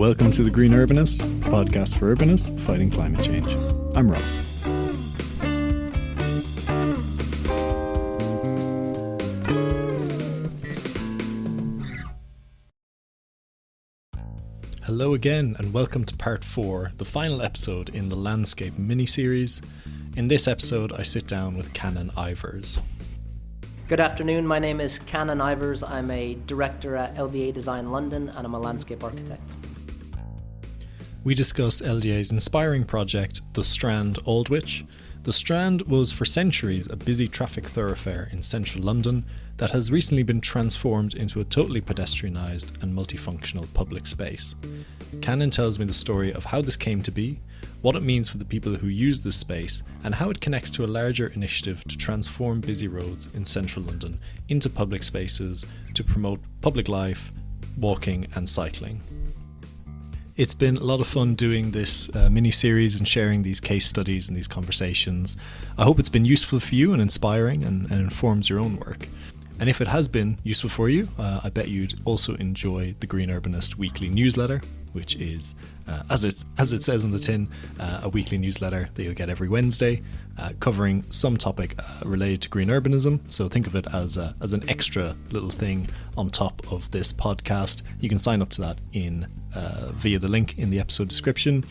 Welcome to the Green Urbanist, podcast for urbanists fighting climate change. I'm Ross. Hello again and welcome to part 4, the final episode in the Landscape mini-series. In this episode I sit down with Canon Ivers. Good afternoon, my name is Canon Ivers. I'm a director at LDA Design London and I'm a landscape architect. We discuss LDA's inspiring project, the Strand, Aldwych. The Strand was for centuries a busy traffic thoroughfare in central London that has recently been transformed into a totally pedestrianised and multifunctional public space. Canon tells me the story of how this came to be, what it means for the people who use this space, and how it connects to a larger initiative to transform busy roads in central London into public spaces to promote public life, walking and cycling. It's been a lot of fun doing this mini-series and sharing these case studies and these conversations. I hope it's been useful for you and inspiring and informs your own work. And if it has been useful for you, I bet you'd also enjoy the Green Urbanist weekly newsletter, which is, as it says on the tin, a weekly newsletter that you'll get every Wednesday, covering some topic related to green urbanism. So think of it as an extra little thing on top of this podcast. You can sign up to that via the link in the episode description.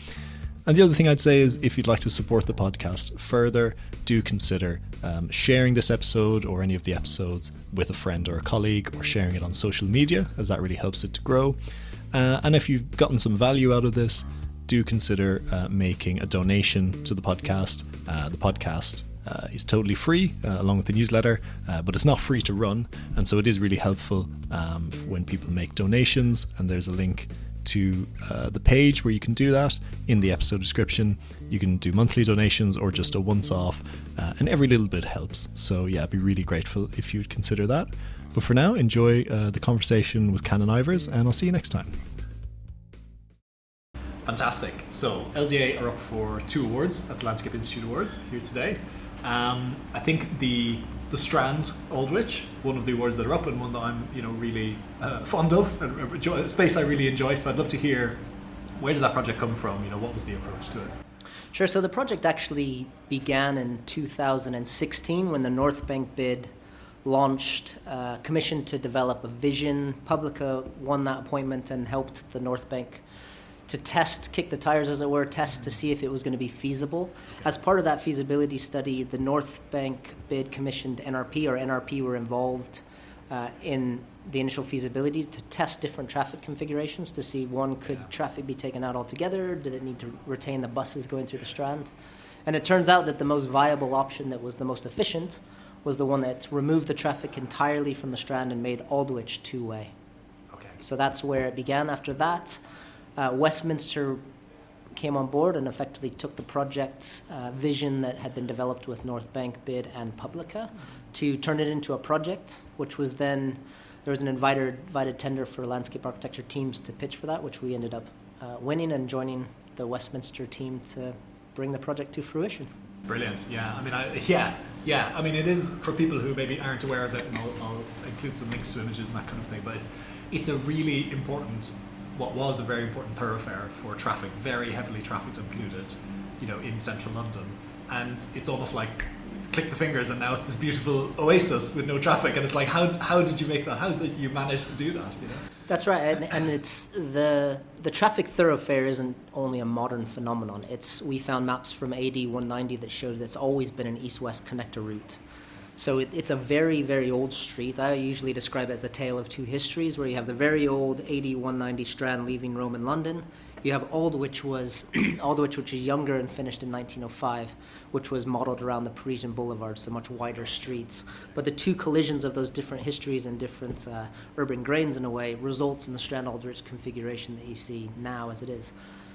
And the other thing I'd say is if you'd like to support the podcast further, do consider sharing this episode or any of the episodes with a friend or a colleague, or sharing it on social media, as that really helps it to grow. And if you've gotten some value out of this, do consider making a donation to the podcast. The podcast is totally free along with the newsletter, but it's not free to run. And so it is really helpful when people make donations, and there's a link to the page where you can do that in the episode description. You can do monthly donations or just a once-off, and every little bit helps. So yeah, I'd be really grateful if you would consider that. But for now, enjoy the conversation with Canon Ivers, and I'll see you next time. Fantastic. So LDA are up for 2 awards at the Landscape Institute Awards here today. I think the Strand, Aldwych, one of the awards that are up, and one that I'm really fond of, and a space I really enjoy. So I'd love to hear, where did that project come from? What was the approach to it? Sure. So the project actually began in 2016 when the North Bank bid launched, commissioned to develop a vision. Publica won that appointment and helped the North Bank to kick the tires as it were, test to see if it was going to be feasible. As part of that feasibility study, the North Bank bid commissioned NRP, or NRP were involved in the initial feasibility to test different traffic configurations to see, could traffic be taken out altogether? Did it need to retain the buses going through the Strand? And it turns out that the most viable option that was the most efficient was the one that removed the traffic entirely from the Strand and made Aldwych two-way. Okay. So that's where it began. After that, Westminster came on board and effectively took the project's vision that had been developed with North Bank bid and Publica to turn it into a project, which was then, there was an invited tender for landscape architecture teams to pitch for that, which we ended up winning and joining the Westminster team to bring the project to fruition. Brilliant. Yeah. I mean, it is, for people who maybe aren't aware of it, and I'll include some links to images and that kind of thing, but it's a really important, what was a very important thoroughfare for traffic, very heavily trafficked and polluted, in central London. And it's almost like click the fingers and now it's this beautiful oasis with no traffic. And it's like, how did you make that? How did you manage to do that? That's right. And it's the traffic thoroughfare isn't only a modern phenomenon. We found maps from AD 190 that showed that it's always been an east-west connector route. So it's a very, very old street. I usually describe it as a tale of two histories, where you have the very old AD 190 Strand leaving Rome and London. You have Aldwych, which is younger and finished in 1905, which was modeled around the Parisian boulevards, so much wider streets. But the two collisions of those different histories and different urban grains, in a way, results in the Strand-Aldwych configuration that you see now as it is.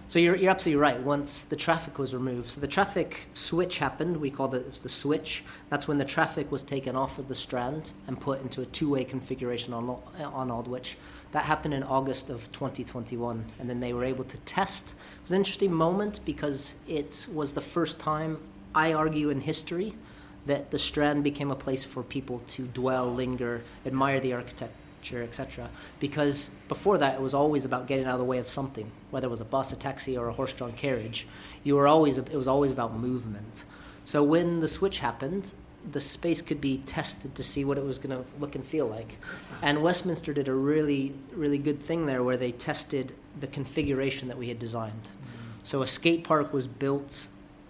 So you're absolutely right. Once the traffic was removed, so the traffic switch happened. We called it the switch. That's when the traffic was taken off of the Strand and put into a two-way configuration on Aldwych. That happened in August of 2021, and then they were able to test. It was an interesting moment because it was the first time, I argue, in history that the Strand became a place for people to dwell, linger, admire the architecture, architecture, etc. Because before that, it was always about getting out of the way of something, whether it was a bus, a taxi, or a horse-drawn carriage. It was always about movement. So when the switch happened, the space could be tested to see what it was going to look and feel like. And Westminster did a really, really good thing there where they tested the configuration that we had designed. So a skate park was built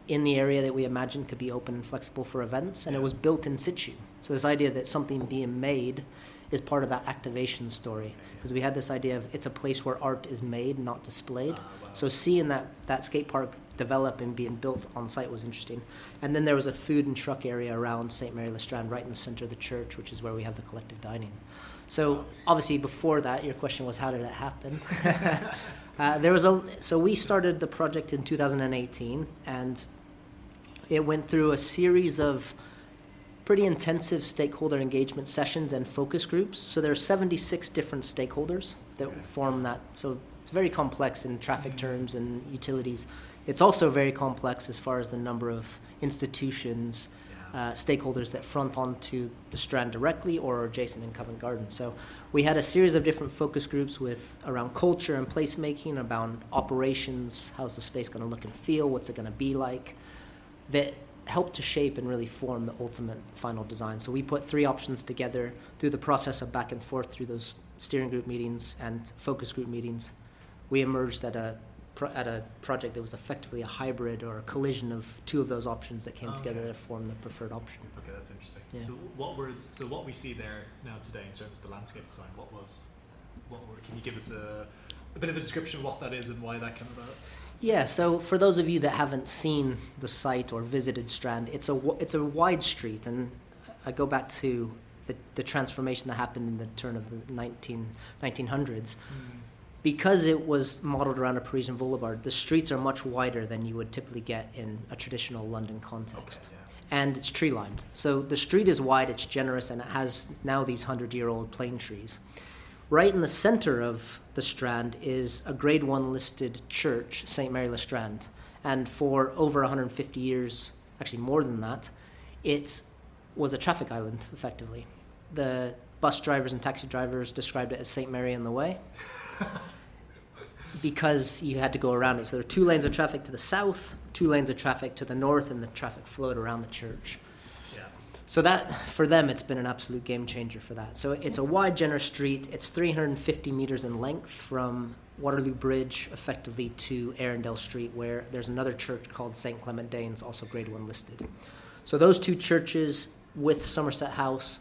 in the area that we imagined could be open and flexible for events, and it was built in situ. So this idea that something being made is part of that activation story, because we had this idea of it's a place where art is made, not displayed. So seeing that skate park develop and being built on site was interesting. And then there was a food and truck area around St. Mary Le Strand, right in the center of the church, which is where we have the collective dining. So obviously before that, your question was, how did it happen? So we started the project in 2018, and it went through a series of pretty intensive stakeholder engagement sessions and focus groups. So there are 76 different stakeholders that form that. So it's very complex in traffic terms and utilities. It's also very complex as far as the number of institutions, stakeholders that front onto the Strand directly or adjacent in Covent Garden. So we had a series of different focus groups around culture and placemaking, around operations, how's the space going to look and feel, what's it going to be like, that helped to shape and really form the ultimate final design. So we put 3 options together through the process of back and forth through those steering group meetings and focus group meetings. We emerged at a project that was effectively a hybrid or a collision of 2 of those options that came together to form the preferred option. Okay, that's interesting. Yeah. So what we see there now today in terms of the landscape design, can you give us a bit of a description of what that is and why that came about? Yeah, so for those of you that haven't seen the site or visited Strand, it's a wide street, and I go back to the transformation that happened in the turn of the 1900s. Because it was modeled around a Parisian boulevard, the streets are much wider than you would typically get in a traditional London context. Okay, And it's tree-lined. So the street is wide, it's generous, and it has now these 100-year-old plane trees. Right in the center of the Strand is a Grade 1 listed church, St. Mary Le Strand. And for over 150 years, actually more than that, it was a traffic island, effectively. The bus drivers and taxi drivers described it as St. Mary in the Way, because you had to go around it. So there are 2 lanes of traffic to the south, 2 lanes of traffic to the north, and the traffic flowed around the church. So that, for them, it's been an absolute game changer for that. So it's a wide, generous street. It's 350 meters in length from Waterloo Bridge, effectively, to Arundel Street, where there's another church called St. Clement Danes, also Grade 1 listed. So those 2 churches with Somerset House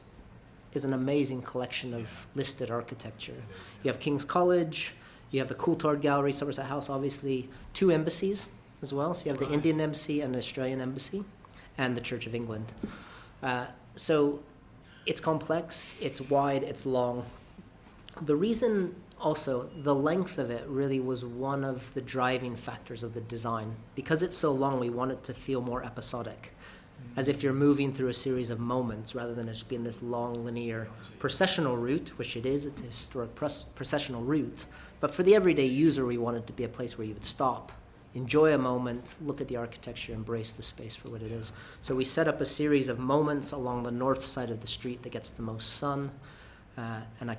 is an amazing collection of listed architecture. You have King's College, you have the Coulthard Gallery, Somerset House, obviously, 2 embassies as well. So you have the Indian Embassy and the Australian Embassy, and the Church of England. So it's complex, it's wide, it's long. The reason also, the length of it really was one of the driving factors of the design. Because it's so long, we want it to feel more episodic, as if you're moving through a series of moments rather than it just being this long linear processional route, which it is, it's a historic processional route. But for the everyday user, we want it to be a place where you would stop, enjoy a moment, look at the architecture, embrace the space for what it is. So we set up a series of moments along the north side of the street that gets the most sun,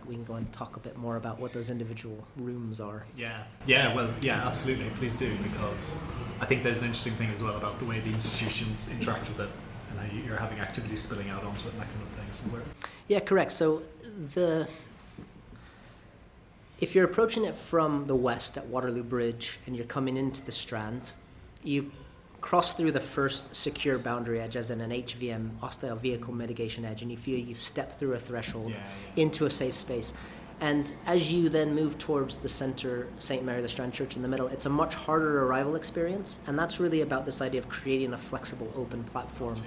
we can go and talk a bit more about what those individual rooms are. Absolutely, please do, because I think there's an interesting thing as well about the way the institutions interact with it and how you're having activities spilling out onto it and that kind of thing. So yeah, correct. So if you're approaching it from the west at Waterloo Bridge and you're coming into the Strand, you cross through the first secure boundary edge, as in an HVM, hostile vehicle mitigation edge, and you feel you've stepped through a threshold into a safe space. And as you then move towards the center, St. Mary Le Strand Church in the middle, it's a much harder arrival experience, and that's really about this idea of creating a flexible, open platform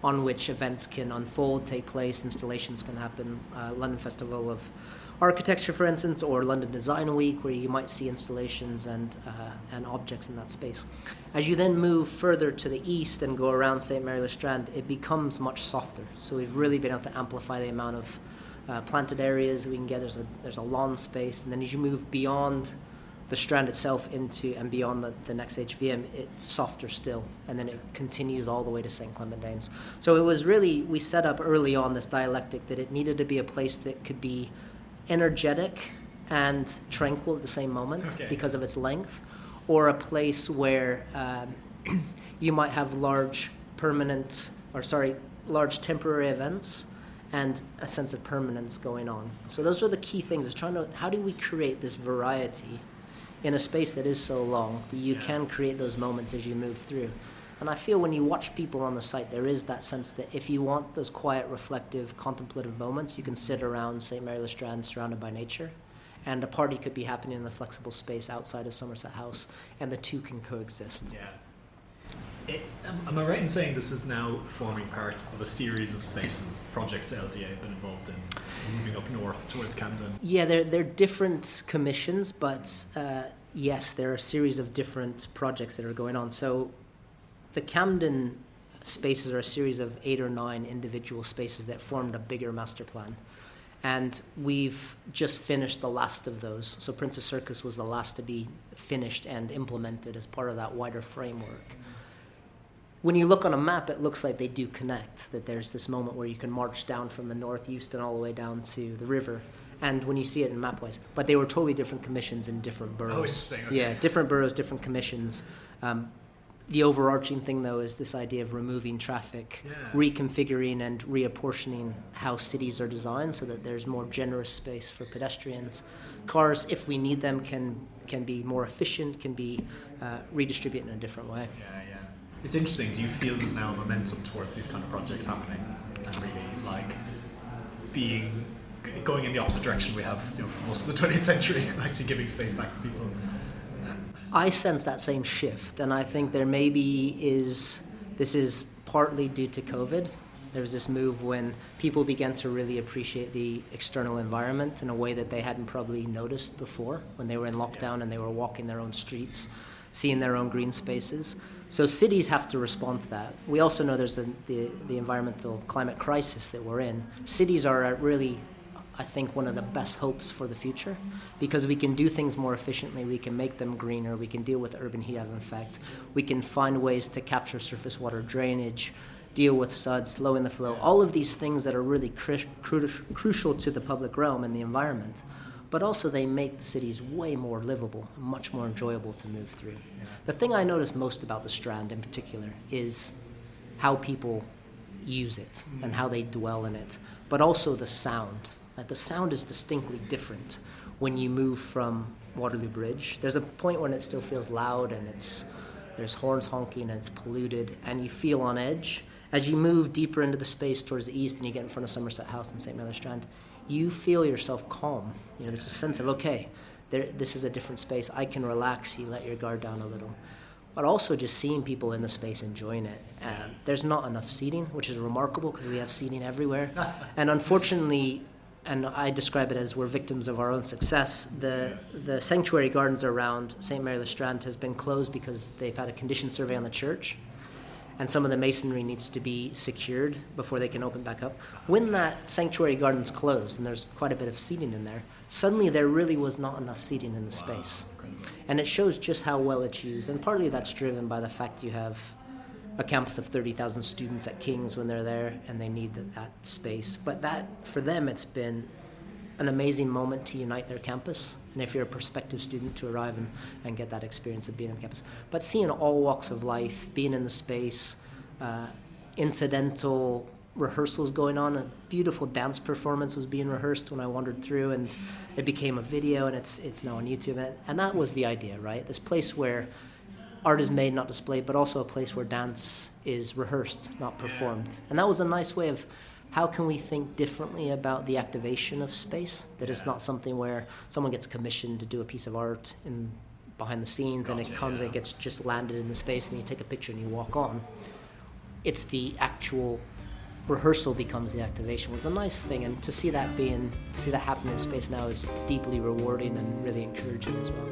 on which events can unfold, take place, installations can happen. London Festival of Architecture, for instance, or London Design Week, where you might see installations and objects in that space. As you then move further to the east and go around St. Mary Le Strand, it becomes much softer. So we've really been able to amplify the amount of planted areas we can get. There's a lawn space, and then as you move beyond the Strand itself into and beyond the next HVM, it's softer still, and then it continues all the way to St. Clement Danes. So it was really, we set up early on this dialectic that it needed to be a place that could be energetic and tranquil at the same moment because of its length, or a place where you might have large temporary events and a sense of permanence going on. So those are the key things, is trying to, how do we create this variety in a space that is so long that you can create those moments as you move through. And I feel when you watch people on the site, there is that sense that if you want those quiet, reflective, contemplative moments, you can sit around St. Mary le Strand surrounded by nature, and a party could be happening in the flexible space outside of Somerset House, and the two can coexist. Yeah. Am I right in saying this is now forming part of a series of spaces, projects the LDA have been involved in, moving up north towards Camden? Yeah, they're different commissions, but yes, there are a series of different projects that are going on. So the Camden spaces are a series of 8 or 9 individual spaces that formed a bigger master plan. And we've just finished the last of those. So Princess Circus was the last to be finished and implemented as part of that wider framework. When you look on a map, it looks like they do connect, that there's this moment where you can march down from the North Euston all the way down to the river. And when you see it in map-wise, but they were totally different commissions in different boroughs. Oh, interesting. Okay. Yeah, different boroughs, different commissions. The overarching thing, though, is this idea of removing traffic, reconfiguring and reapportioning how cities are designed so that there's more generous space for pedestrians. Cars, if we need them, can be more efficient, can be redistributed in a different way. Yeah. It's interesting. Do you feel there's now a momentum towards these kind of projects happening, and really going in the opposite direction we have, for most of the 20th century, actually giving space back to people? I sense that same shift, and I think there this is partly due to COVID. There was this move when people began to really appreciate the external environment in a way that they hadn't probably noticed before when they were in lockdown and they were walking their own streets, seeing their own green spaces. So cities have to respond to that. We also know there's the environmental climate crisis that we're in. Cities are really, I think, one of the best hopes for the future, because we can do things more efficiently, we can make them greener, we can deal with urban heat island effect, we can find ways to capture surface water drainage, deal with suds, slow in the flow, all of these things that are really crucial to the public realm and the environment. But also they make the cities way more livable, much more enjoyable to move through. Yeah. The thing I notice most about the Strand in particular is how people use it and how they dwell in it, but also the sound. Like the sound is distinctly different when you move from Waterloo Bridge. There's a point when it still feels loud and there's horns honking and it's polluted and you feel on edge. As you move deeper into the space towards the east and you get in front of Somerset House and St. Mary le Strand, you feel yourself calm. There's a sense of, okay, this is a different space. I can relax. You let your guard down a little. But also just seeing people in the space enjoying it. There's not enough seating, which is remarkable because we have seating everywhere. And unfortunately, and I describe it as we're victims of our own success, the sanctuary gardens around St. Mary le Strand has been closed because they've had a condition survey on the church. And some of the masonry needs to be secured before they can open back up. When that sanctuary garden's closed, and there's quite a bit of seating in there, suddenly there really was not enough seating in the space. And it shows just how well it's used. And partly that's driven by the fact you have a campus of 30,000 students at King's when they're there, and they need that space. But that, for them, it's been an amazing moment to unite their campus, and if you're a prospective student, to arrive and get that experience of being on campus. But seeing all walks of life, being in the space, incidental rehearsals going on, a beautiful dance performance was being rehearsed when I wandered through, and it became a video, and it's now on YouTube. And that was the idea, right? This place where art is made, not displayed, but also a place where dance is rehearsed, not performed. And that was a nice way of how can we think differently about the activation of space, that it's not something where someone gets commissioned to do a piece of art behind the scenes and it comes and it gets just landed in the space and you take a picture and you walk on. It's the actual rehearsal becomes the activation. It was a nice thing, and to see that happen in space now is deeply rewarding and really encouraging as well.